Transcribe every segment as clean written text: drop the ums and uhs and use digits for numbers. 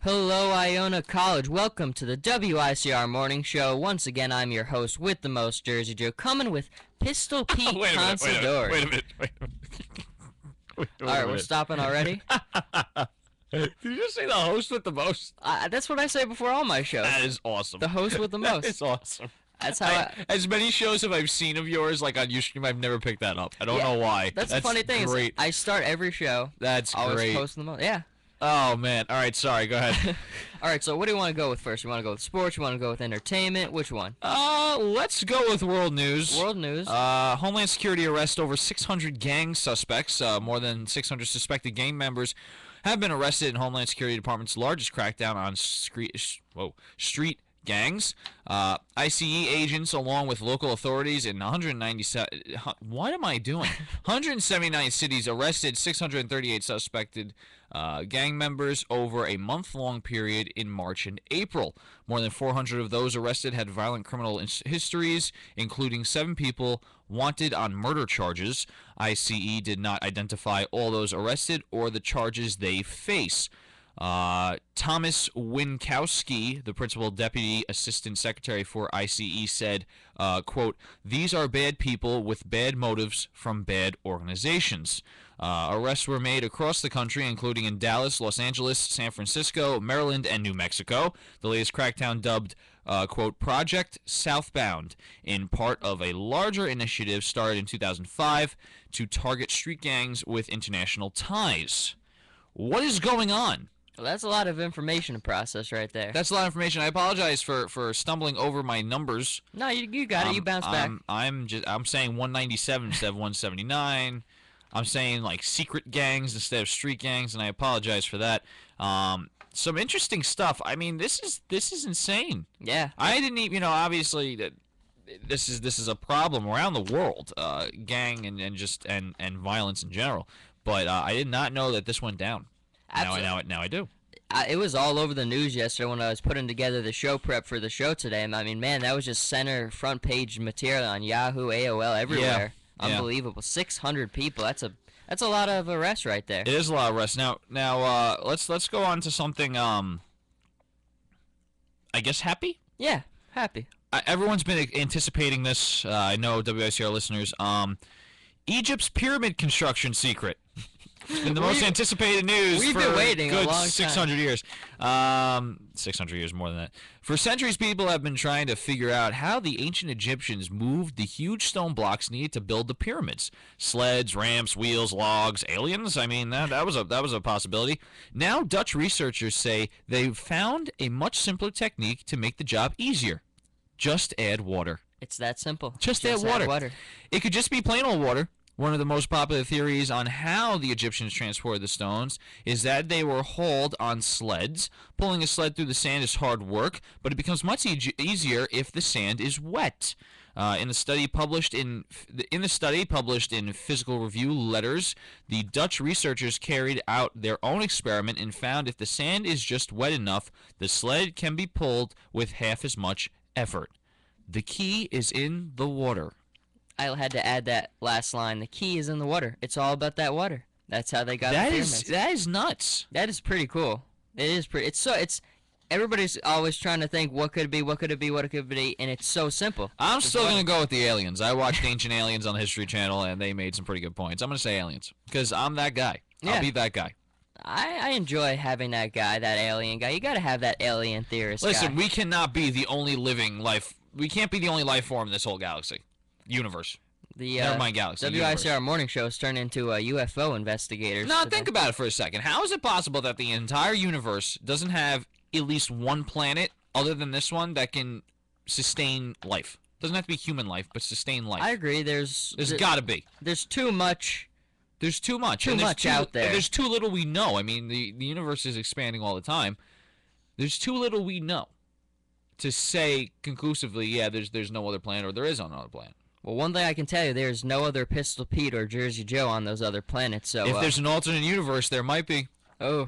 Hello, Iona College. Welcome to the WICR Morning Show. Once again, I'm your host with the most, Jersey Joe, coming with Pistol Pete Consadori. Wait a minute. All right, we're stopping already? Did you just say the host with the most? That's what I say before all my shows. That is awesome. The host with the most. That is awesome. That's how as many shows as I've seen of yours, like on Ustream, I've never picked that up. I don't know why. That's the funny thing. Is I start every show. That's always great. Posting the most. Yeah. Oh, man. All right, sorry. Go ahead. All right, so what do you want to go with first? You want to go with sports? You want to go with entertainment? Which one? Let's go with world news. World news. Homeland Security arrests over 600 gang suspects. More than 600 suspected gang members have been arrested in Homeland Security Department's largest crackdown on street gangs. ICE agents, along with local authorities in 197, what am I doing? 179 cities arrested 638 suspected gang members over a month-long period in March and April. More than 400 of those arrested had violent criminal histories, including 7 people wanted on murder charges. ICE did not identify all those arrested or the charges they face. Thomas Winkowski, the principal deputy assistant secretary for ICE, said, quote, "These are bad people with bad motives from bad organizations." Arrests were made across the country, including in Dallas, Los Angeles, San Francisco, Maryland, and New Mexico. The latest crackdown, dubbed, quote, Project Southbound, in part of a larger initiative started in 2005 to target street gangs with international ties. What is going on? Well, that's a lot of information to process right there. That's a lot of information. I apologize for stumbling over my numbers. No, you got it. You bounced back. I'm saying 197 instead of 179. I'm saying like secret gangs instead of street gangs, and I apologize for that. Some interesting stuff. I mean, this is insane. Yeah. I didn't even, obviously that this is a problem around the world, gang and violence in general. But I did not know that this went down. Absolutely. Now I do. It was all over the news yesterday when I was putting together the show prep for the show today. I mean, man, that was just center front page material on Yahoo, AOL, everywhere. Yeah. Unbelievable. 600 people. That's a lot of arrests right there. It is a lot of arrests. Now let's go on to something. I guess happy. Yeah, happy. Everyone's been anticipating this. I know WICR listeners. Egypt's pyramid construction secret. It's been the most anticipated news we've for been waiting good a long 600 years. 600 years, more than that. For centuries, people have been trying to figure out how the ancient Egyptians moved the huge stone blocks needed to build the pyramids. Sleds, ramps, wheels, logs, aliens. I mean, that was a possibility. Now, Dutch researchers say they've found a much simpler technique to make the job easier. Just add water. It's that simple. Just add water. It could just be plain old water. One of the most popular theories on how the Egyptians transported the stones is that they were hauled on sleds. Pulling a sled through the sand is hard work, but it becomes much easier if the sand is wet. In the study published in Physical Review Letters, the Dutch researchers carried out their own experiment and found if the sand is just wet enough, the sled can be pulled with half as much effort. The key is in the water. I had to add that last line. The key is in the water. It's all about that water. That's how they got the pyramids. That is nuts. That is pretty cool. It is pretty. It's everybody's always trying to think what could it be, and it's so simple. I'm still gonna go with the aliens. I watched Ancient Aliens on the History Channel, and they made some pretty good points. I'm gonna say aliens because I'm that guy. Yeah. I'll be that guy. I enjoy having that guy, that alien guy. You gotta have that alien theorist. Listen, guy. we cannot be the only living life. We can't be the only life form in this whole galaxy. Universe. Never mind galaxy. WICR morning show is turned into UFO investigators. No, think about it for a second. How is it possible that the entire universe doesn't have at least one planet other than this one that can sustain life? Doesn't have to be human life, but sustain life. I agree. There's got to be. There's too much. There's too much. Too much out there. There's too little we know. I mean, the universe is expanding all the time. There's too little we know to say conclusively, yeah, there's no other planet or there is another planet. Well, one thing I can tell you, there's no other Pistol Pete or Jersey Joe on those other planets. So if there's an alternate universe, there might be. Oh,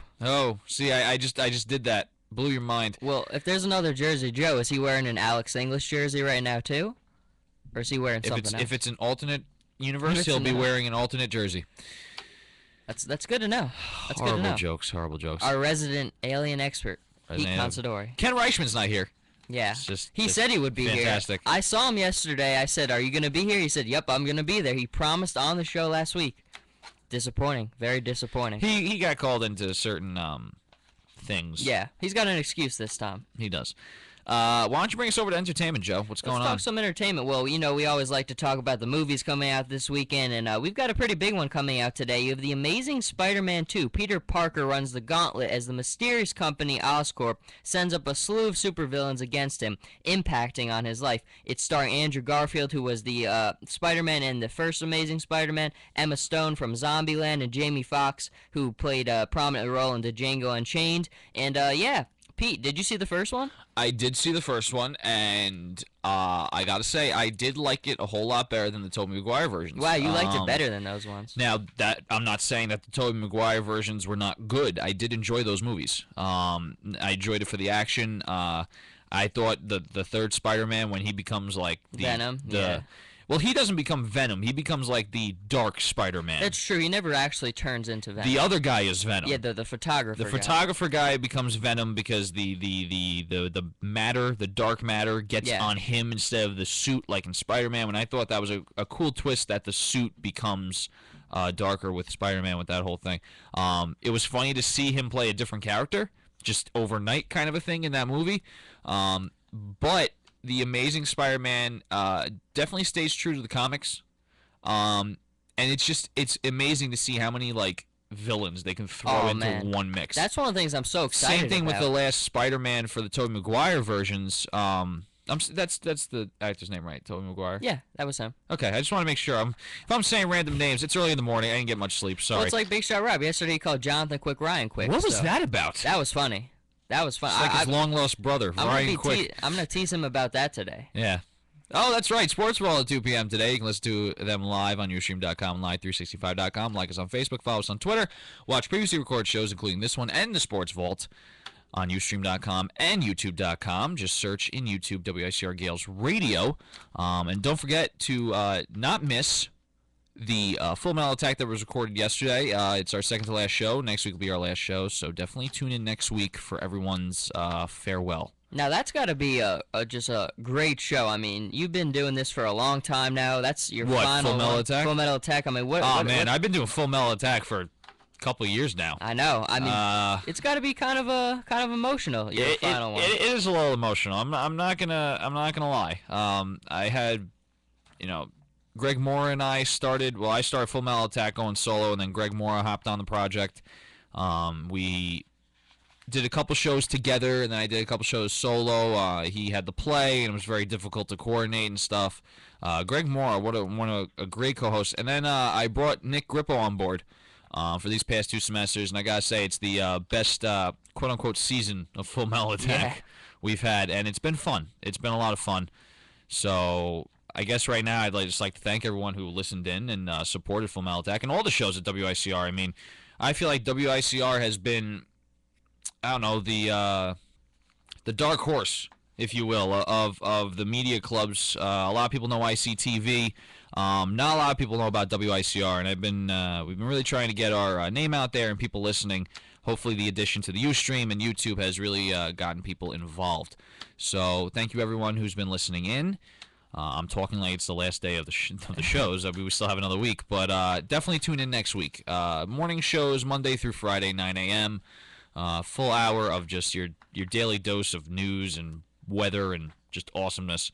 see, I just did that. Blew your mind. Well, if there's another Jersey Joe, is he wearing an Alex English jersey right now too, or is he wearing something else? If it's an alternate universe, he'll be wearing an alternate jersey. That's good to know. That's good to know. Horrible jokes. Our resident alien expert. Pete Considori. Ken Reichman's not here. Yeah. He said he would be fantastic. here. I saw him yesterday. I said, "Are you going to be here?" He said, "Yep, I'm going to be there." He promised on the show last week. Disappointing. Very disappointing. He got called into certain things. Yeah. He's got an excuse this time. He does. Why don't you bring us over to entertainment, Joe? What's going on? Let's talk some entertainment. Well, we always like to talk about the movies coming out this weekend, and we've got a pretty big one coming out today. You have The Amazing Spider-Man 2. Peter Parker runs the gauntlet as the mysterious company Oscorp sends up a slew of supervillains against him, impacting on his life. It's starring Andrew Garfield, who was the Spider-Man in the first Amazing Spider-Man, Emma Stone from Zombieland, and Jamie Foxx, who played a prominent role in Django Unchained. And, yeah. Pete, did you see the first one? I did see the first one, and I gotta say, I did like it a whole lot better than the Tobey Maguire versions. Wow, you liked it better than those ones. Now, that I'm not saying that the Tobey Maguire versions were not good. I did enjoy those movies. I enjoyed it for the action. I thought the third Spider-Man, when he becomes like Venom, Well, he doesn't become Venom. He becomes like the dark Spider-Man. That's true. He never actually turns into Venom. The other guy is Venom. Yeah, the photographer. The photographer guy becomes Venom because the matter, the dark matter, gets on him instead of the suit, like in Spider-Man. And I thought that was a cool twist that the suit becomes darker with Spider-Man with that whole thing. It was funny to see him play a different character, just overnight kind of a thing in that movie. But The Amazing Spider-Man definitely stays true to the comics, and it's amazing to see how many like villains they can throw into one mix. That's one of the things I'm so excited Same thing about. with the last Spider-Man for the Tobey Maguire versions. That's the actor's name, right? Tobey Maguire. Yeah, that was him. Okay, I just want to make sure. If I'm saying random names, it's early in the morning. I didn't get much sleep. Sorry. Well, it's like Big Shot Rob. Yesterday he called Jonathan Quick Ryan Quick. What was that about? That was funny. That was fun. It's like his long-lost brother, Ryan Quick. I'm going to tease him about that today. Yeah. Oh, that's right. Sports Ball at 2 p.m. today. You can listen to them live on Ustream.com, live365.com. Like us on Facebook. Follow us on Twitter. Watch previously recorded shows, including this one and the Sports Vault, on Ustream.com and YouTube.com. Just search in YouTube WICR Gales Radio. And don't forget to not miss the Full Metal Attack that was recorded yesterday. It's our second to last show. Next week will be our last show, so definitely tune in next week for everyone's farewell. Now, that's got to be just a great show. I mean, you've been doing this for a long time now. That's your final Full Metal Attack? Full Metal Attack. I mean, I've been doing Full Metal Attack for a couple of years now. I know. I mean, it's got to be kind of emotional. Your final one. It is a little emotional. I'm not gonna lie. I had, Greg Mora and I started. Well, I started Full Metal Attack going solo, and then Greg Mora hopped on the project. We did a couple shows together, and then I did a couple shows solo. He had the play, and it was very difficult to coordinate and stuff. Greg Mora, what a great co-host. And then I brought Nick Grippo on board for these past 2 semesters, and I gotta say it's the best quote-unquote season of Full Metal Attack we've had, and it's been fun. It's been a lot of fun. So I guess right now I'd just like to thank everyone who listened in and supported Full Metal Attack and all the shows at WICR. I mean, I feel like WICR has been, I don't know, the dark horse, if you will, of the media clubs. A lot of people know ICTV. Not a lot of people know about WICR, and we've been really trying to get our name out there and people listening. Hopefully the addition to the Ustream and YouTube has really gotten people involved. So thank you everyone who's been listening in. I'm talking like it's the last day of the shows. We still have another week, but definitely tune in next week. Morning shows Monday through Friday, 9 a.m. Full hour of just your daily dose of news and weather and just awesomeness.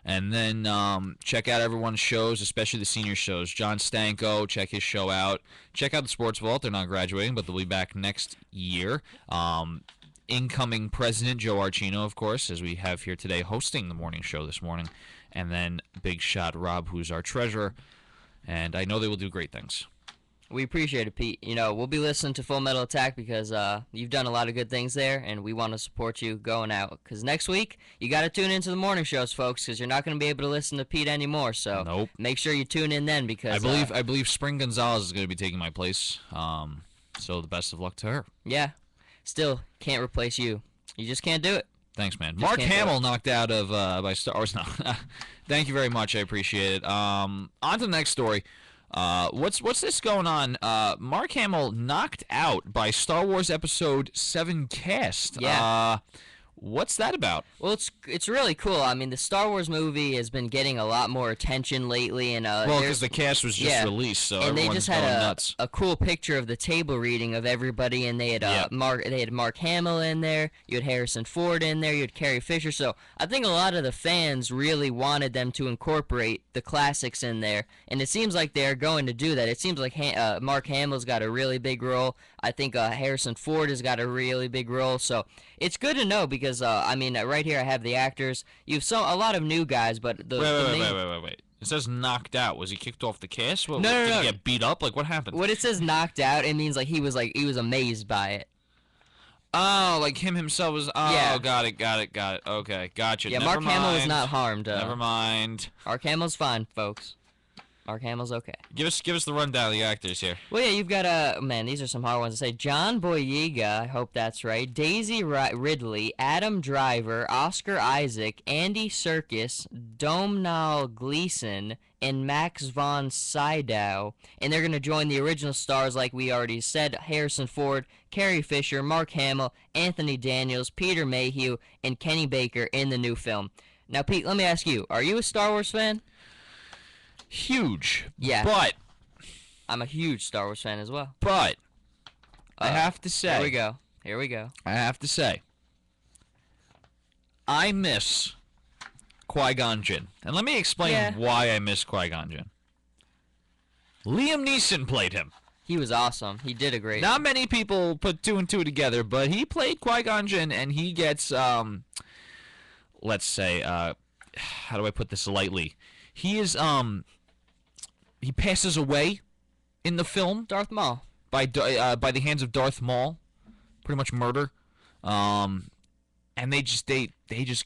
And then check out everyone's shows, especially the senior shows. John Stanko, check his show out. Check out the Sports Vault. They're not graduating, but they'll be back next year. Incoming President Joe Archino, of course, as we have here today, hosting the morning show this morning. And then Big Shot Rob, who's our treasurer. And I know they will do great things. We appreciate it, Pete. We'll be listening to Full Metal Attack because you've done a lot of good things there, and we want to support you going out. Because next week, you got to tune into the morning shows, folks, because you're not going to be able to listen to Pete anymore. So make sure you tune in then because I believe Spring Gonzalez is going to be taking my place. So the best of luck to her. Yeah. Still, can't replace you. You just can't do it. Thanks, man. Mark Hamill knocked out of by Star Wars. No. Thank you very much. I appreciate it. On to the next story. What's this going on? Mark Hamill knocked out by Star Wars Episode 7 cast. Yeah. What's that about? Well, it's really cool. I mean, the Star Wars movie has been getting a lot more attention lately, and Well, because the cast was just yeah. released, so and they everyone's just had going nuts. a cool picture of the table reading of everybody, and they had Yep. Mark Hamill in there. You had Harrison Ford in there. You had Carrie Fisher. So I think a lot of the fans really wanted them to incorporate the classics in there, and it seems like they're going to do that. It seems like Mark Hamill's got a really big role. I think Harrison Ford has got a really big role. So it's good to know because I mean, right here I have the actors. You've a lot of new guys, but the Wait. It says knocked out. Was he kicked off the cast? What, No, did no. he get beat up? Like, what happened? When it says knocked out, it means like he was amazed by it. Oh, like him himself was. Oh, Yeah. got it. Okay, gotcha. Yeah, Never Mark Hamill was mind. not harmed. Never mind. Mark Hamill's fine, folks. Mark Hamill's okay. Give us the rundown of the actors here. Well, yeah, you've got man, these are some hard ones to say. John Boyega, I hope that's right. Daisy Ridley, Adam Driver, Oscar Isaac, Andy Serkis, Domhnall Gleeson, and Max von Sydow. And they're going to join the original stars, like we already said: Harrison Ford, Carrie Fisher, Mark Hamill, Anthony Daniels, Peter Mayhew, and Kenny Baker in the new film. Now, Pete, let me ask you: are you a Star Wars fan? Huge. Yeah. But I'm a huge Star Wars fan as well. I have to say. Here we go. I have to say. I miss Qui-Gon Jinn. And let me explain why I miss Qui-Gon Jinn. Liam Neeson played him. He was awesome. He did a great. Not many people put two and two together, but he played Qui-Gon Jinn, and he gets, let's say, how do I put this lightly? He is, he passes away in the film Darth Maul. by the hands of Darth Maul, pretty much murder. And they just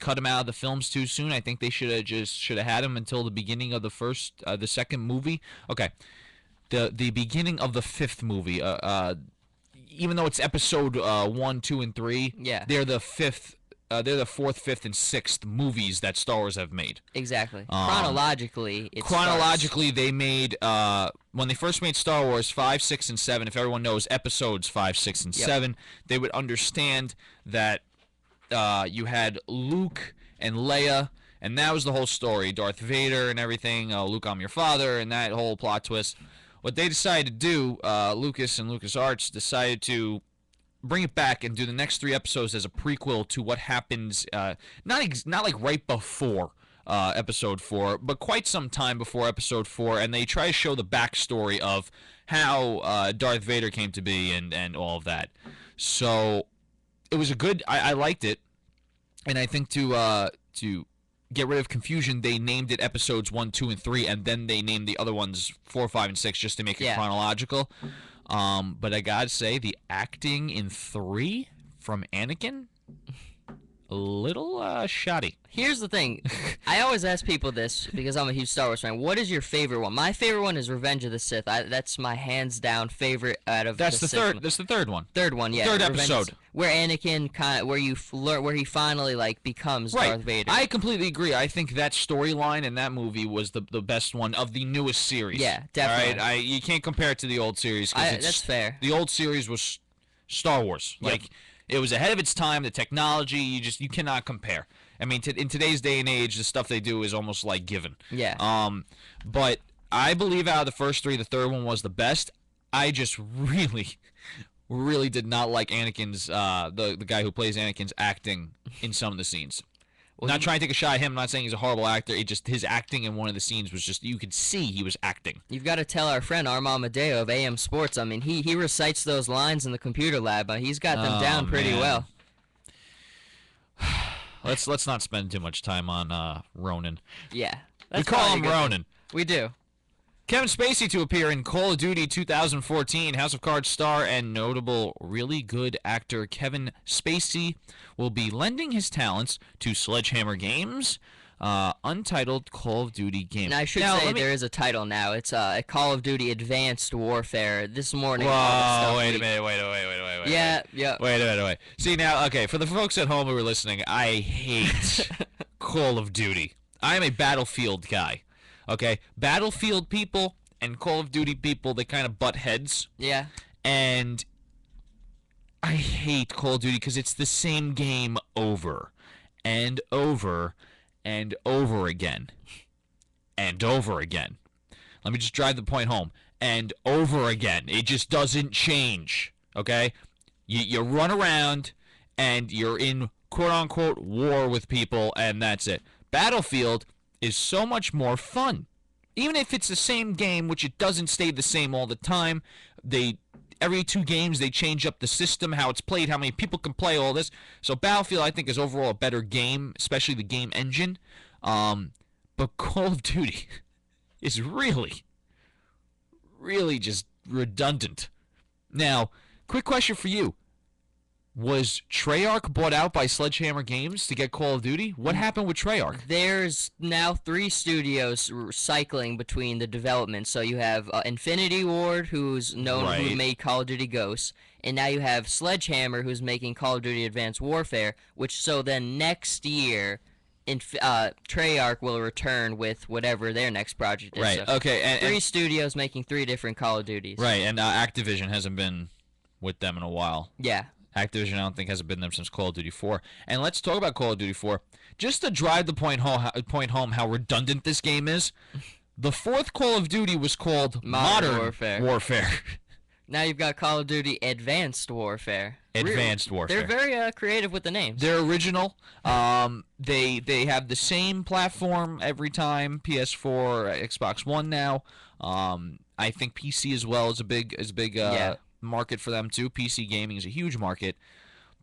cut him out of the films too soon. I think they should have had him until the beginning of the second movie. Okay, the beginning of the fifth movie. Even though it's episode 1, 2, and 3, Yeah. they're the fifth. They're the fourth, fifth, and sixth movies that Star Wars have made. Exactly. Chronologically, They made when they first made Star Wars 5, 6, and 7. If everyone knows episodes 5, 6, and 7, they would understand that you had Luke and Leia, and that was the whole story. Darth Vader and everything. Luke, I'm your father, and that whole plot twist. What they decided to do, Lucas and LucasArts decided to bring it back and do the next 3 episodes as a prequel to what happens, not like right before episode 4, but quite some time before episode 4, and they try to show the backstory of how Darth Vader came to be and all of that. So it was I liked it, and I think to get rid of confusion, they named it episodes 1, 2, and 3, and then they named the other ones 4, 5, and 6 just to make it chronological. But I gotta say, the acting in 3 from Anakin, a little shoddy. Here's the thing. I always ask people this because I'm a huge Star Wars fan. What is your favorite one? My favorite one is Revenge of the Sith. That's my hands down favorite out of That's the the Sith third. one. That's the third one. Third one, yeah. Third Revenge episode. where Anakin where he finally like becomes Darth Vader. I completely agree. I think that storyline in that movie was the best one of the newest series. Yeah, definitely. All right, you can't compare it to the old series. That's fair. The old series was Star Wars. Yep. Like it was ahead of its time. The technology, you cannot compare. I mean, in today's day and age, the stuff they do is almost like given. Yeah. But I believe out of the first 3, the third one was the best. I just really did not like Anakin's the guy who plays Anakin's acting in some of the scenes. Well, not trying to take a shot at him. I'm not saying he's a horrible actor. His acting in one of the scenes was just, you could see he was acting. You've got to tell our friend Armand Medeo of AM Sports. I mean, he recites those lines in the computer lab. He's got them down pretty well. Let's not spend too much time on Ronan. Yeah. We call him Ronan. We do. Kevin Spacey to appear in Call of Duty 2014. House of Cards star and notable really good actor Kevin Spacey will be lending his talents to Sledgehammer Games' untitled Call of Duty game. And I should say there is a title now. It's Call of Duty Advanced Warfare. This morning. Whoa, wait a minute. Yeah. Wait a minute. See now, okay, for the folks at home who are listening, I hate Call of Duty. I am a Battlefield guy. Okay, Battlefield people and Call of Duty people, they kind of butt heads. Yeah. And I hate Call of Duty because it's the same game over and over and over again and over again. Let me just drive the point home. And over again. It just doesn't change. Okay? You run around and you're in quote-unquote war with people, and that's it. Battlefield is so much more fun. Even if it's the same game, which it doesn't stay the same all the time, every 2 games they change up the system, how it's played, how many people can play, all this. So Battlefield, I think, is overall a better game, especially the game engine. But Call of Duty is really, really just redundant. Now, quick question for you. Was Treyarch bought out by Sledgehammer Games to get Call of Duty? What happened with Treyarch? There's now 3 studios cycling between the development. So you have Infinity Ward, who's known who made Call of Duty Ghosts, and now you have Sledgehammer, who's making Call of Duty Advanced Warfare. So then next year, Treyarch will return with whatever their next project is. Right. So Okay. And 3 studios making 3 different Call of Duties. Right. And Activision hasn't been with them in a while. Yeah. Activision, I don't think, hasn't been there since Call of Duty 4. And let's talk about Call of Duty 4. Just to drive the point home how redundant this game is, the 4th Call of Duty was called Modern Warfare. Now you've got Call of Duty Advanced Warfare. Advanced Warfare. They're very creative with the names. They're original. They have the same platform every time. PS4, Xbox One now. I think PC as well is a big market for them too. PC gaming is a huge market.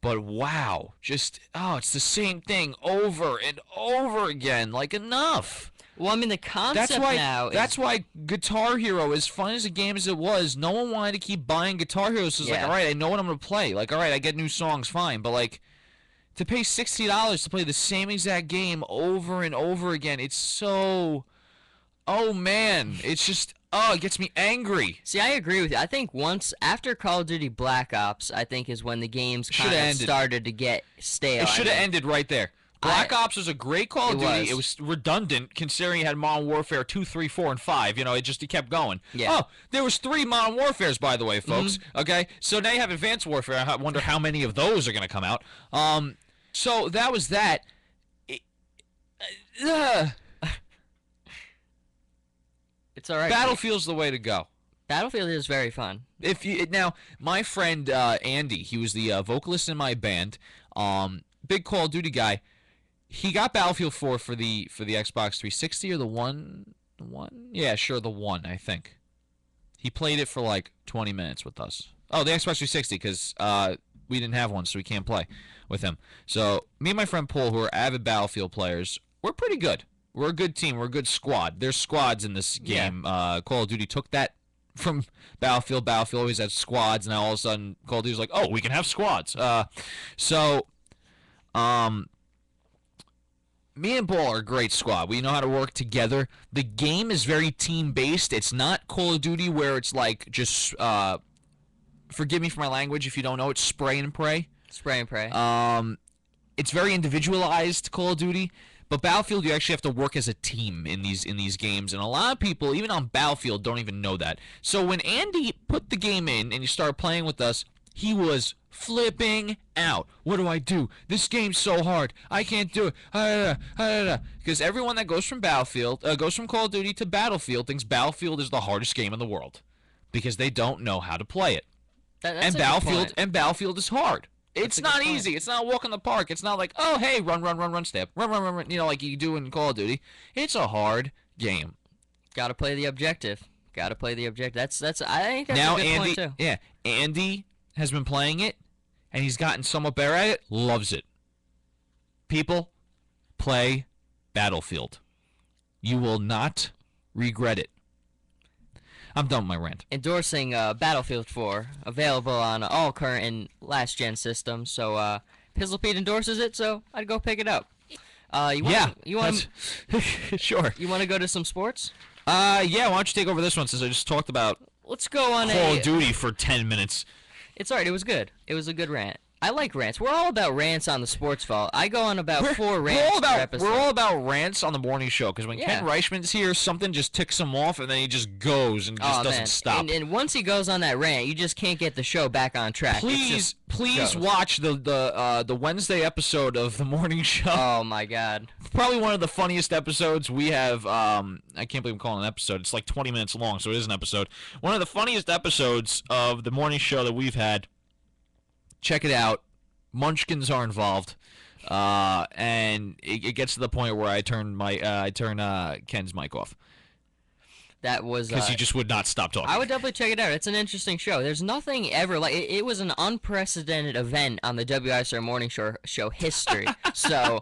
But wow, it's the same thing over and over again. Like, enough. Well, I mean, the concept That's why Guitar Hero, as fun as a game as it was, no one wanted to keep buying Guitar Hero. So it's like, all right, I know what I'm going to play. Like, all right, I get new songs, fine. But, like, to pay $60 to play the same exact game over and over again, it's so... Oh, man. It's just... Oh, it gets me angry. See, I agree with you. I think after Call of Duty Black Ops, I think is when the games kind of started to get stale. It should have ended right there. Black Ops was a great Call of Duty. It was redundant considering you had Modern Warfare 2, 3, 4, and 5. You know, it kept going. Yeah. Oh, there was 3 Modern Warfares, by the way, folks. Okay, so now you have Advanced Warfare. I wonder how many of those are going to come out. So that was that. It's all right. Battlefield's the way to go. Battlefield is very fun. Now, my friend Andy, he was the vocalist in my band, big Call of Duty guy. He got Battlefield 4 for the Xbox 360 or the one. Yeah, sure, the one, I think. He played it for like 20 minutes with us. Oh, the Xbox 360, because we didn't have one, so we can't play with him. So me and my friend Paul, who are avid Battlefield players, we're pretty good. We're a good team. We're a good squad. There's squads in this game. Yeah. Call of Duty took that from Battlefield. Battlefield always had squads. Now all of a sudden, Call of Duty's like, oh, we can have squads. Me and Paul are a great squad. We know how to work together. The game is very team-based. It's not Call of Duty where it's like just, forgive me for my language if you don't know, it's spray and pray. Spray and pray. It's very individualized, Call of Duty. But Battlefield, you actually have to work as a team in these games, and a lot of people, even on Battlefield, don't even know that. So when Andy put the game in and he started playing with us, he was flipping out. What do I do? This game's so hard. I can't do it. Because everyone that goes from goes from Call of Duty to Battlefield thinks Battlefield is the hardest game in the world because they don't know how to play it. That's a Battlefield is hard. It's not easy. It's not a walk in the park. It's not like, oh, hey, run, step. Run, you know, like you do in Call of Duty. It's a hard game. Got to play the objective. I think that's a good point, too. Yeah, Andy has been playing it, and he's gotten somewhat better at it. Loves it. People, play Battlefield. You will not regret it. I'm done with my rant. Endorsing Battlefield 4, available on all current and last-gen systems. So Pizzle Pete endorses it, so I'd go pick it up. You want Sure. You want to go to some sports? Yeah, why don't you take over this one since I just talked about Let's go on Call of Duty for 10 minutes. It's all right. It was good. It was a good rant. I like rants. We're all about rants on the Sports Vault. I go on about 4 we're rants all per about episode. we're all about rants on the morning show because when Yeah. Ken Reichman's here, something just ticks him off, and then he just goes and just doesn't man. stop. And once he goes on that rant, you just can't get the show back on track. Please goes. watch the Wednesday episode of the morning show. Oh my God. Probably one of the funniest episodes we have. I can't believe I'm calling it an episode. It's like 20 minutes long, so it is an episode. One of the funniest episodes of the morning show that we've had. Check it out. Munchkins are involved, and it gets to the point where I turn Ken's mic off. That was because he just would not stop talking. I would definitely check it out. It's an interesting show. There's nothing ever like it was an unprecedented event on the WICR morning show history. So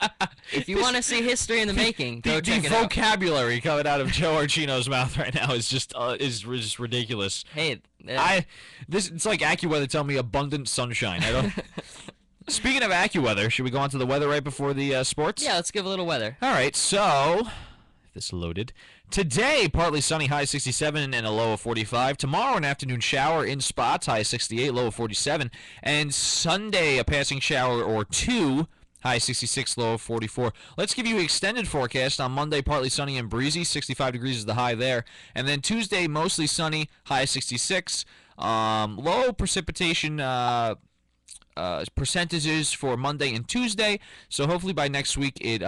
if you want to see history in the making, go check it out. The vocabulary coming out of Joe Archino's mouth right now is just ridiculous. Hey, it's like AccuWeather telling me abundant sunshine. I don't. Speaking of AccuWeather, should we go on to the weather right before the sports? Yeah, let's give a little weather. All right, so if this loaded. Today, partly sunny, high 67 and a low of 45. Tomorrow, an afternoon shower in spots, high 68, low of 47. And Sunday, a passing shower or two, high 66, low of 44. Let's give you an extended forecast. On Monday, partly sunny and breezy, 65 degrees is the high there. And then Tuesday, mostly sunny, high 66. Low precipitation percentages for Monday and Tuesday. So hopefully by next week it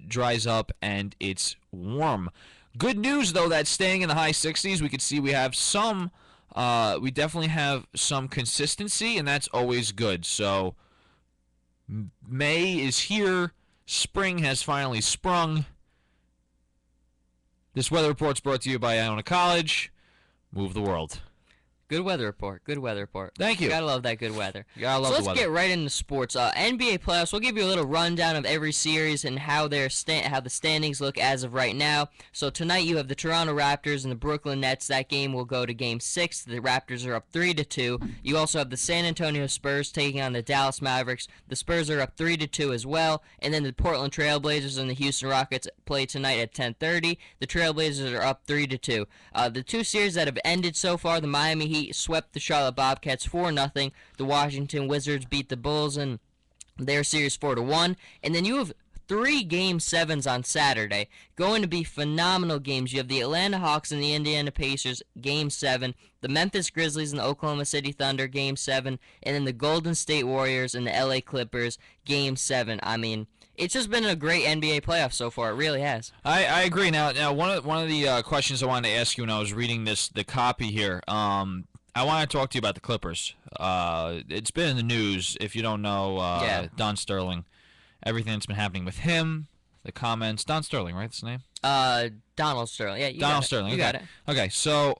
dries up and it's warm. Good news though that staying in the high 60s, we could see we have some. We definitely have some consistency, and that's always good. So May is here. Spring has finally sprung. This weather report's brought to you by Iona College. Move the world. Good weather report. Good weather report. Thank you. Gotta love that good weather. Gotta love the weather. So let's get right into sports. NBA playoffs. We'll give you a little rundown of every series and how the standings look as of right now. So tonight you have the Toronto Raptors and the Brooklyn Nets. That game will go to Game 6. The Raptors are up 3-2. You also have the San Antonio Spurs taking on the Dallas Mavericks. The Spurs are up 3-2 as well. And then the Portland Trailblazers and the Houston Rockets play tonight at 10:30. The Trailblazers are up 3-2. The two series that have ended so far, the Miami Heat swept the Charlotte Bobcats 4-0. The Washington Wizards beat the Bulls in their series 4-1. And then you have 3 Game 7s on Saturday. Going to be phenomenal games. You have the Atlanta Hawks and the Indiana Pacers, Game 7. The Memphis Grizzlies and the Oklahoma City Thunder, Game 7. And then the Golden State Warriors and the LA Clippers, Game 7. I mean, it's just been a great NBA playoff so far. It really has. I agree. Now one of the questions I wanted to ask you when I was reading the copy here, I want to talk to you about the Clippers. It's been in the news. If you don't know, Don Sterling, everything that's been happening with him, the comments. Don Sterling, right? That's his name? Donald Sterling. Yeah, Donald Sterling. You got it. Okay, so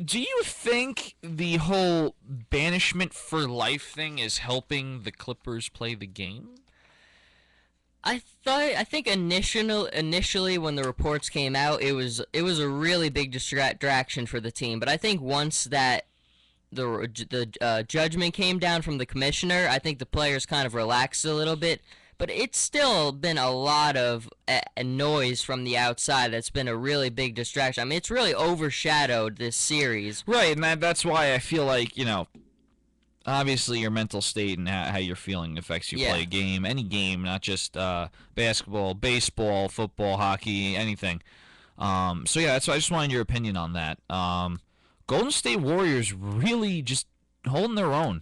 do you think the whole banishment for life thing is helping the Clippers play the game? I think initially when the reports came out, it was a really big distraction for the team. But I think once that the judgment came down from the commissioner, I think the players kind of relaxed a little bit. But it's still been a lot of noise from the outside that's been a really big distraction. I mean, it's really overshadowed this series. Right, and that's why I feel like, obviously your mental state and how you're feeling affects you play a game, any game, not just basketball, baseball, football, hockey, anything. So yeah, that's why I just wanted your opinion on that. Golden State Warriors really just holding their own.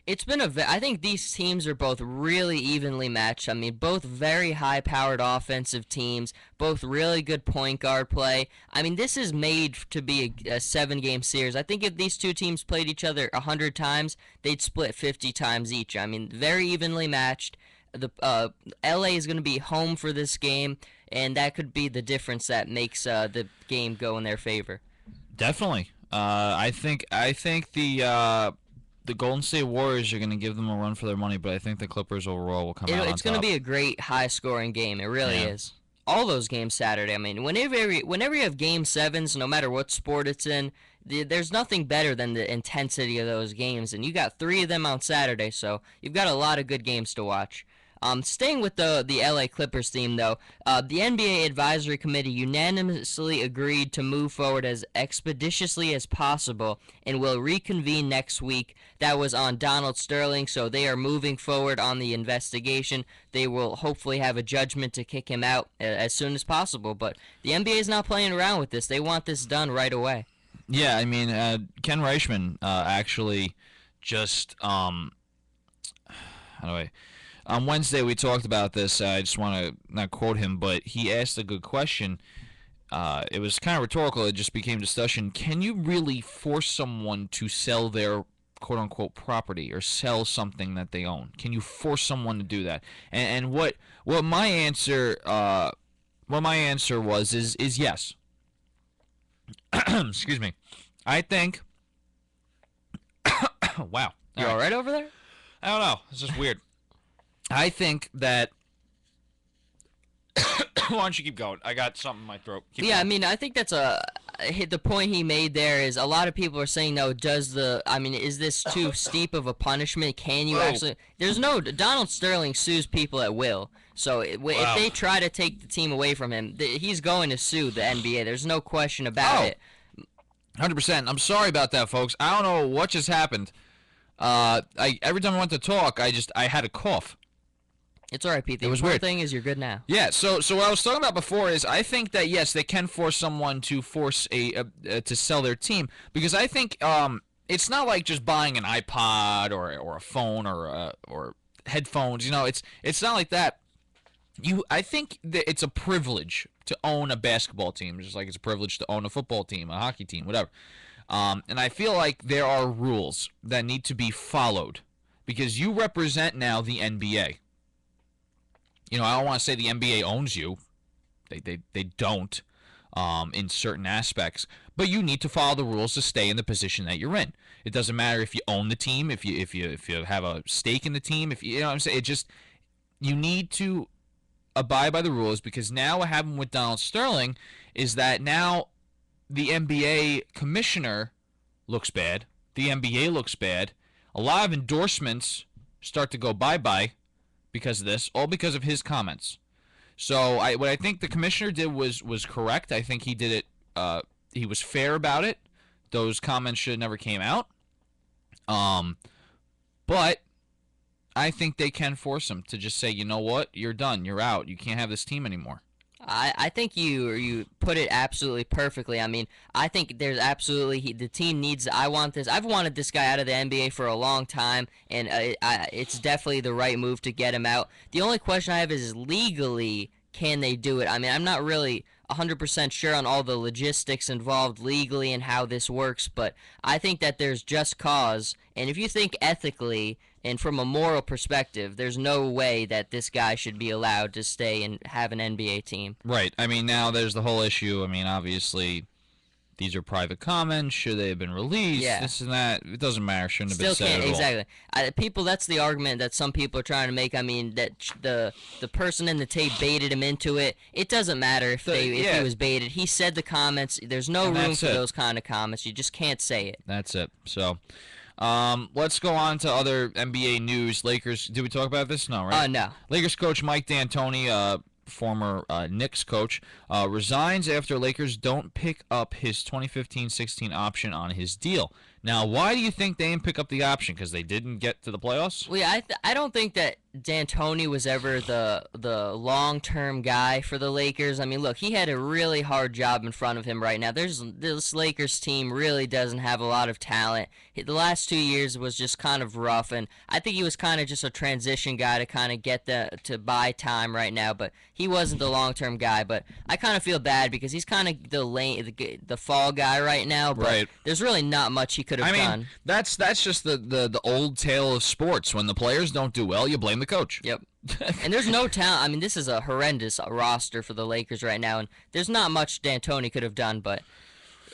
It's been I think these teams are both really evenly matched. I mean, both very high-powered offensive teams, both really good point guard play. I mean, this is made to be a 7-game series. I think if these two teams played each other 100 times, they'd split 50 times each. I mean, very evenly matched. The LA is going to be home for this game, and that could be the difference that makes the game go in their favor. Definitely. I think the Golden State Warriors are going to give them a run for their money, but I think the Clippers overall will come out on top. It's going to be a great high-scoring game. It really is. All those games Saturday. I mean, whenever you have Game 7s, no matter what sport it's in, there's nothing better than the intensity of those games. And you got 3 of them on Saturday, so you've got a lot of good games to watch. Staying with the LA Clippers theme, though, the NBA Advisory Committee unanimously agreed to move forward as expeditiously as possible and will reconvene next week. That was on Donald Sterling, so they are moving forward on the investigation. They will hopefully have a judgment to kick him out as soon as possible, but the NBA is not playing around with this. They want this done right away. Yeah, I mean, Ken Reichman actually just how do I? On Wednesday we talked about this. I just want to not quote him, but he asked a good question. It was kind of rhetorical. It just became discussion. Can you really force someone to sell their quote-unquote property or sell something that they own? Can you force someone to do that? And what my answer was is yes. Excuse me. I think. Wow. You all right over there? I don't know. It's just weird. I think that. Why don't you keep going? I got something in my throat. Keep Yeah, going. I mean, I think that's the point he made there is a lot of people are saying, no, is this too steep of a punishment? Can you actually? There's no, Donald Sterling sues people at will. So if they try to take the team away from him, he's going to sue the NBA. There's no question about it. 100%. I'm sorry about that, folks. I don't know what just happened. Every time I went to talk, I had a cough. It's all right, Pete. The It was important weird. thing is you're good now. Yeah. So what I was talking about before is I think that yes, they can force someone to force to sell their team, because I think it's not like just buying an iPod or a phone or headphones. You know, it's not like that. I think that it's a privilege to own a basketball team, just like it's a privilege to own a football team, a hockey team, whatever. And I feel like there are rules that need to be followed because you represent now the NBA. You know, I don't want to say the NBA owns you. They don't in certain aspects. But you need to follow the rules to stay in the position that you're in. It doesn't matter if you own the team, if you have a stake in the team, you know what I'm saying. You need to abide by the rules, because now what happened with Donald Sterling is that now the NBA commissioner looks bad. The NBA looks bad. A lot of endorsements start to go bye-bye because of this, all because of his comments. So what I think the commissioner did was correct. I think he did it. He was fair about it. Those comments should have never came out. But I think they can force him to just say, you know what, you're done, you're out, you can't have this team anymore. I think you put it absolutely perfectly. I mean, I think there's absolutely the team needs. I want this. I've wanted this guy out of the NBA for a long time, and it's definitely the right move to get him out. The only question I have is legally, can they do it? I mean, I'm not really 100% sure on all the logistics involved legally and how this works, but I think that there's just cause. And if you think ethically and from a moral perspective, there's no way that this guy should be allowed to stay and have an NBA team. Right. I mean, now there's the whole issue. I mean, obviously, these are private comments. Should they have been released? Yeah. This and that. It doesn't matter. Shouldn't have Still been said can't at all. exactly. That's the argument that some people are trying to make. I mean, that the person in the tape baited him into it. It doesn't matter if he was baited. He said the comments. There's no room for those kind of comments. You just can't say it. That's it. So, let's go on to other NBA news. Lakers. Did we talk about this? No, right? No. Lakers coach Mike D'Antoni, former Knicks coach, resigns after Lakers don't pick up his 2015-16 option on his deal. Now, why do you think they didn't pick up the option? Because they didn't get to the playoffs? Well, yeah, I don't think that D'Antoni was ever the long-term guy for the Lakers. I mean, look, he had a really hard job in front of him right now. This Lakers team really doesn't have a lot of talent. The last 2 years was just kind of rough, and I think he was kind of just a transition guy to kind of get to buy time right now, but he wasn't the long-term guy. But I kind of feel bad because he's kind of the fall guy right now, but Right. there's really not much he could have done. That's just the old tale of sports. When the players don't do well, you blame the coach. Yep. And there's no talent. I mean, this is a horrendous roster for the Lakers right now, and there's not much D'Antoni could have done, but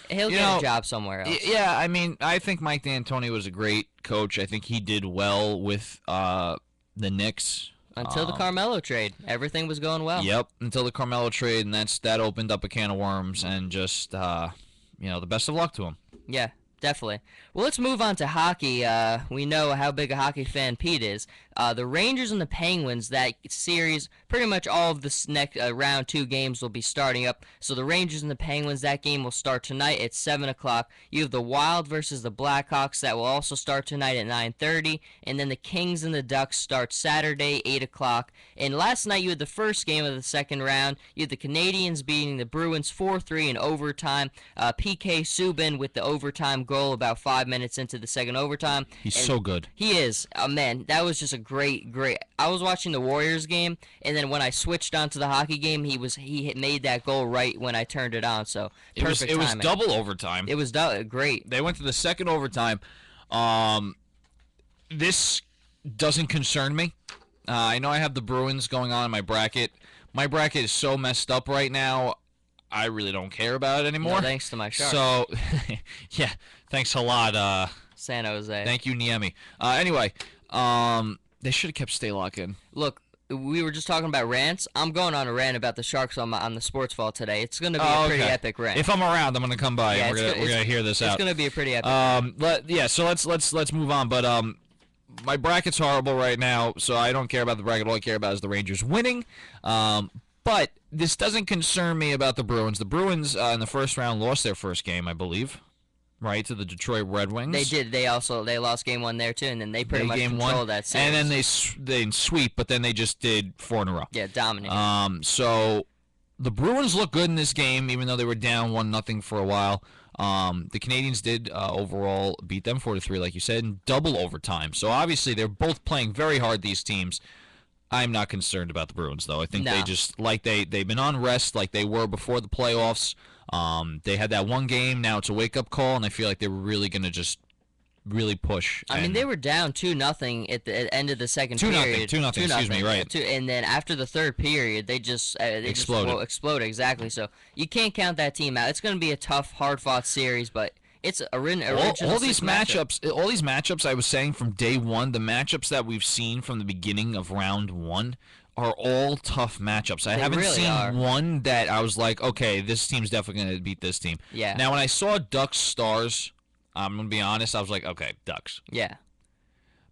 he'll get a job somewhere else. Yeah, I mean, I think Mike D'Antoni was a great coach. I think he did well with the Knicks. Until the Carmelo trade. Everything was going well. Yep, until the Carmelo trade, and that opened up a can of worms, and just, the best of luck to him. Yeah. definitely. Well, let's move on to hockey. We know how big a hockey fan Pete is. The Rangers and the Penguins, that series, pretty much all of the next round 2 games will be starting up. So the Rangers and the Penguins, that game will start tonight at 7 o'clock. You have the Wild versus the Blackhawks, that will also start tonight at 9:30. And then the Kings and the Ducks start Saturday, 8 o'clock. And last night you had the first game of the second round. You had the Canadiens beating the Bruins 4-3 in overtime. PK Subban with the overtime goal about 5 minutes into the second overtime. He's so good. He is. Man, that was just a great. I was watching the Warriors game, and then when I switched on to the hockey game, he made that goal right when I turned it on. So perfect It was timing. double overtime. It was great. They went to the second overtime. This doesn't concern me. I know I have the Bruins going on in my bracket. My bracket is so messed up right now, I really don't care about it anymore. No, thanks to my Sharks. So, yeah, thanks a lot. San Jose. Thank you, Niemi. Anyway, they should have kept Staylock in. Look, we were just talking about rants. I'm going on a rant about the Sharks on the Sports Vault today. It's going to be a pretty epic rant. If I'm around, I'm going to come by and we're going to hear this out. It's going to be a pretty epic. So let's move on. But my bracket's horrible right now, so I don't care about the bracket. All I care about is the Rangers winning. But this doesn't concern me about the Bruins. The Bruins in the first round lost their first game, I believe, right, to the Detroit Red Wings. They did. They lost game 1 there too, and then they pretty much controlled that series. And then they sweep, but then they just did 4 in a row. Yeah, dominated. So the Bruins look good in this game, even though they were down 1-0 for a while. The Canadiens did overall beat them 4-3, like you said, in double overtime. So obviously they're both playing very hard, these teams. I'm not concerned about the Bruins, though. I think they just, like they've been on rest like they were before the playoffs. They had that one game. Now it's a wake-up call, and I feel like they were really going to just really push. I mean, they were down 2-0 at the end of the second period. 2-0, excuse me, right. And then after the third period, they just exploded, exactly. So you can't count that team out. It's going to be a tough, hard-fought series, but it's all these matchups I was saying from day one, the matchups that we've seen from the beginning of round 1 are all tough matchups. I haven't seen one that I was like, okay, this team's definitely going to beat this team. Yeah. Now, when I saw Ducks Stars, I'm going to be honest, I was like, okay, Ducks. Yeah.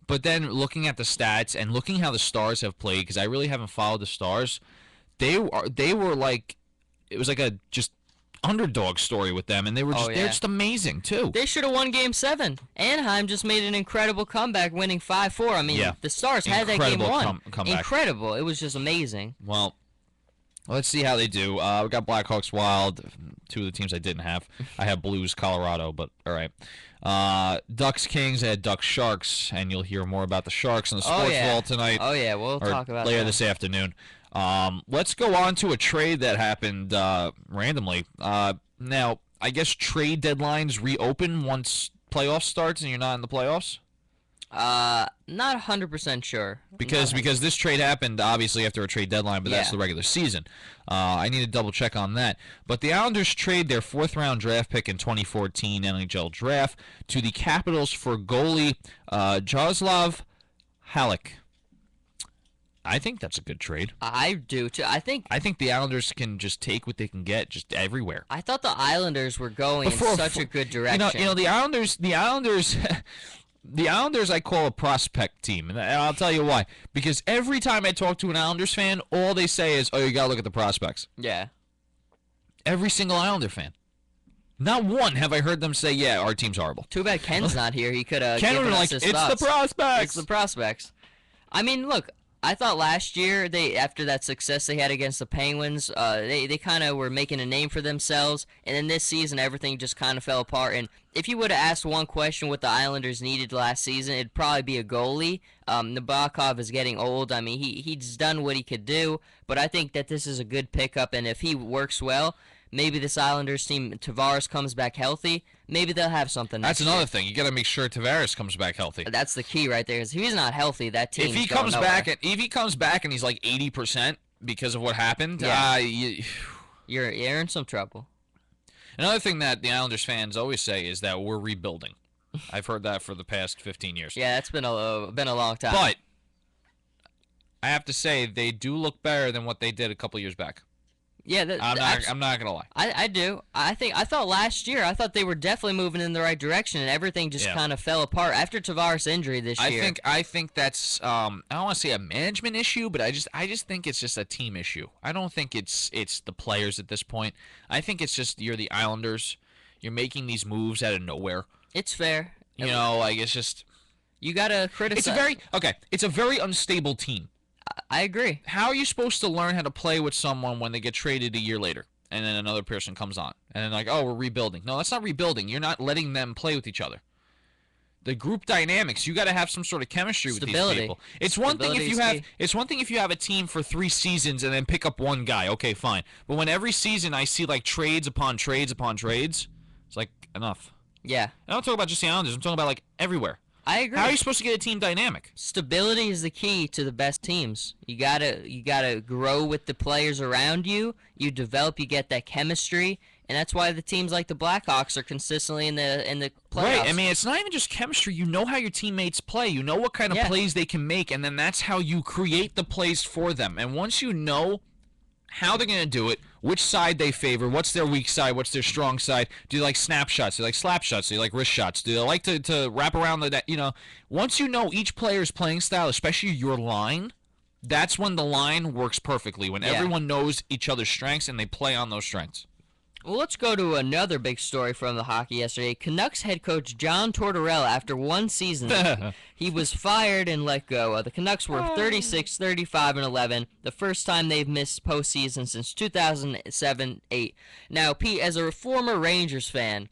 But then looking at the stats and looking how the Stars have played, because I really haven't followed the Stars, they were like, it was like a just underdog story with them, and they were they're just amazing too. They should have won Game 7. Anaheim just made an incredible comeback, winning 5-4. I mean, the Stars had that game won. Incredible. It was just amazing. Well, let's see how they do. We got Blackhawks, Wild, 2 of the teams I didn't have. I have Blues, Colorado, but all right. Ducks, Kings. I had Ducks, Sharks, and you'll hear more about the Sharks in the Sports Vault tonight. Oh yeah, we'll talk about later that this afternoon. Let's go on to a trade that happened randomly. Now, I guess trade deadlines reopen once playoffs starts and you're not in the playoffs? Not 100% sure. Because this trade happened, obviously, after a trade deadline, but that's the regular season. I need to double-check on that. But the Islanders trade their 4th-round draft pick in 2014 NHL draft to the Capitals for goalie Jaroslav Halak. I think that's a good trade. I do too. I think the Islanders can just take what they can get just everywhere. I thought the Islanders were going in such a good direction. You know the Islanders the Islanders I call a prospect team, and I'll tell you why. Because every time I talk to an Islanders fan, all they say is, "Oh, you got to look at the prospects." Yeah. Every single Islander fan. Not one have I heard them say, "Yeah, our team's horrible." Too bad Ken's not here. He could have given us his thoughts. It's the prospects. It's the prospects. I mean, look, I thought last year after that success they had against the Penguins, they kind of were making a name for themselves, and then this season everything just kind of fell apart. And if you would have asked one question what the Islanders needed last season, it'd probably be a goalie. Nabokov is getting old. I mean, he's done what he could do, but I think that this is a good pickup, and if he works well, maybe this Islanders team, Tavares comes back healthy, maybe they'll have something next That's another year. thing. You got to make sure Tavares comes back healthy. That's the key right there. If he's not healthy, that team. If he comes back and he's like 80% because of what happened, you're in some trouble. Another thing that the Islanders fans always say is that we're rebuilding. I've heard that for the past 15 years. Yeah, it's been a long time. But I have to say they do look better than what they did a couple years back. Yeah, I'm not gonna lie. I do. I thought last year, I thought they were definitely moving in the right direction, and everything just kind of fell apart after Tavares' injury this year. I think that's I don't want to say a management issue, but I just think it's just a team issue. I don't think it's the players at this point. I think it's just you're the Islanders. You're making these moves out of nowhere. It's fair. You know, like it's just you gotta criticize. It's a very unstable team. I agree. How are you supposed to learn how to play with someone when they get traded a year later and then another person comes on and then like, oh, we're rebuilding? No, that's not rebuilding. You're not letting them play with each other. The group dynamics, you got to have some sort of chemistry with these people. It's one thing if you have a team for 3 seasons and then pick up one guy. Okay, fine. But when every season I see like trades upon trades upon trades, it's like enough. Yeah. I don't talk about just the Islanders. I'm talking about like everywhere. I agree. How are you supposed to get a team dynamic? Stability is the key to the best teams. You gotta grow with the players around you. You develop, you get that chemistry, and that's why the teams like the Blackhawks are consistently in the playoffs. Right. I mean, it's not even just chemistry. You know how your teammates play. You know what kind of plays they can make, and then that's how you create the plays for them. And once you know how they're going to do it, which side they favor, what's their weak side, what's their strong side. Do you like snapshots? Do you like slap shots? Do you like wrist shots? Do they like to wrap around the once you know each player's playing style, especially your line, that's when the line works perfectly, when everyone knows each other's strengths and they play on those strengths. Well, let's go to another big story from the hockey yesterday. Canucks head coach John Tortorella, after one season, he was fired and let go. The Canucks were 36, 35, and 11, the first time they've missed postseason since 2007-8. Now, Pete, as a former Rangers fan,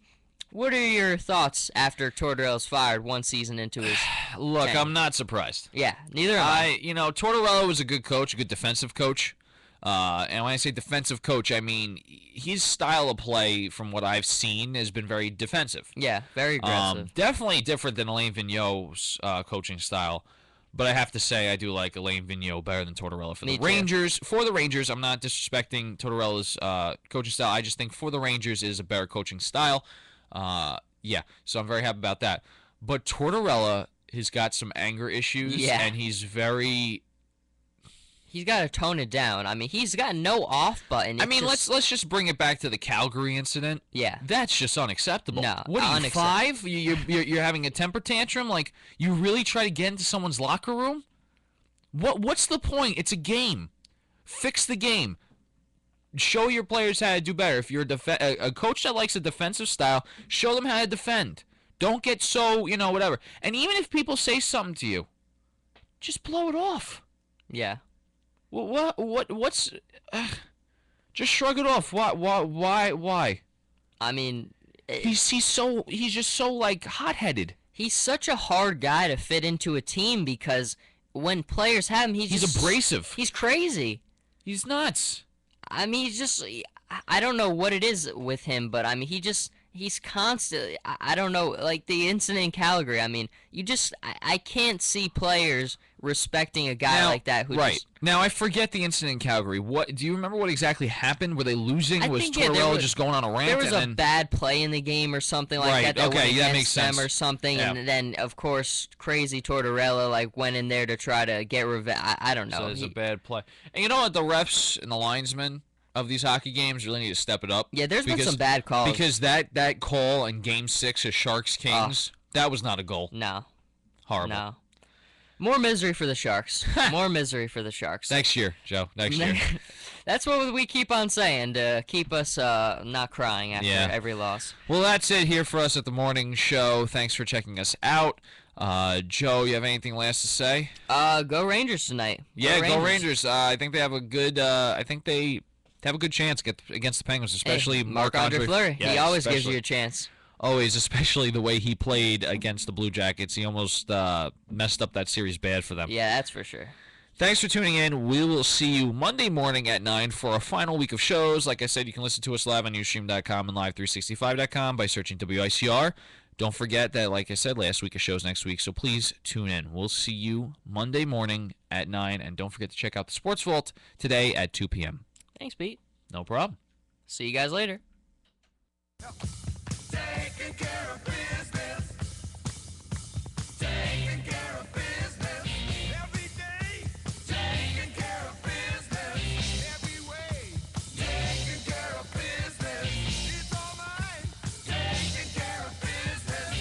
what are your thoughts after Tortorella's fired one season into his Look, tenure? I'm not surprised. Yeah, neither am I. Tortorella was a good coach, a good defensive coach. And when I say defensive coach, I mean his style of play, from what I've seen, has been very defensive. Yeah, very aggressive. Definitely different than Alain Vigneault's coaching style. But I have to say, I do like Alain Vigneault better than Tortorella for the Rangers. For the Rangers, I'm not disrespecting Tortorella's coaching style. I just think for the Rangers is a better coaching style. So I'm very happy about that. But Tortorella has got some anger issues, and he's very... He's got to tone it down. I mean, he's got no off button. Let's just bring it back to the Calgary incident. Yeah, that's just unacceptable. No, what are you, 5? You're having a temper tantrum? Like, you really try to get into someone's locker room? What's the point? It's a game. Fix the game. Show your players how to do better. If you're a coach that likes a defensive style, show them how to defend. Don't get so whatever. And even if people say something to you, just blow it off. Yeah. What's just shrug it off. Why? I mean, he's just so like hot-headed. He's such a hard guy to fit into a team because when players have him, he's abrasive. He's crazy. He's nuts. I mean, I don't know what it is with him, but I mean, he's constantly, I don't know, like the incident in Calgary. I mean, I can't see players respecting a guy like that who Now, I forget the incident in Calgary. What do you remember? What exactly happened? Were they losing? Was Tortorella just going on a rant? There was a bad play in the game or something like that. Okay, that makes sense. Or something, and then of course crazy Tortorella went in there to try to get revenge. I don't know. So it's a bad play. And you know what? The refs and the linesmen of these hockey games really need to step it up. Yeah, there's been some bad calls. Because that call in Game 6 of Sharks Kings, that was not a goal. No. Horrible. No. More misery for the Sharks. More misery for the Sharks. Next year, Joe. Next year. That's what we keep on saying to keep us not crying after every loss. Well, that's it here for us at the morning show. Thanks for checking us out. Joe, you have anything last to say? Go Rangers tonight. Go Rangers. I think they have a good. I think they have a good chance against the Penguins, especially Marc-Andre Fleury. Yeah, he always gives you a chance. Always, especially the way he played against the Blue Jackets. He almost messed up that series bad for them. Yeah, that's for sure. Thanks for tuning in. We will see you Monday morning at 9 for our final week of shows. Like I said, you can listen to us live on Ustream.com and Live365.com by searching WICR. Don't forget that, like I said, last week of shows next week, so please tune in. We'll see you Monday morning at 9, and don't forget to check out the Sports Vault today at 2 p.m. Thanks, Pete. No problem. See you guys later. Yep.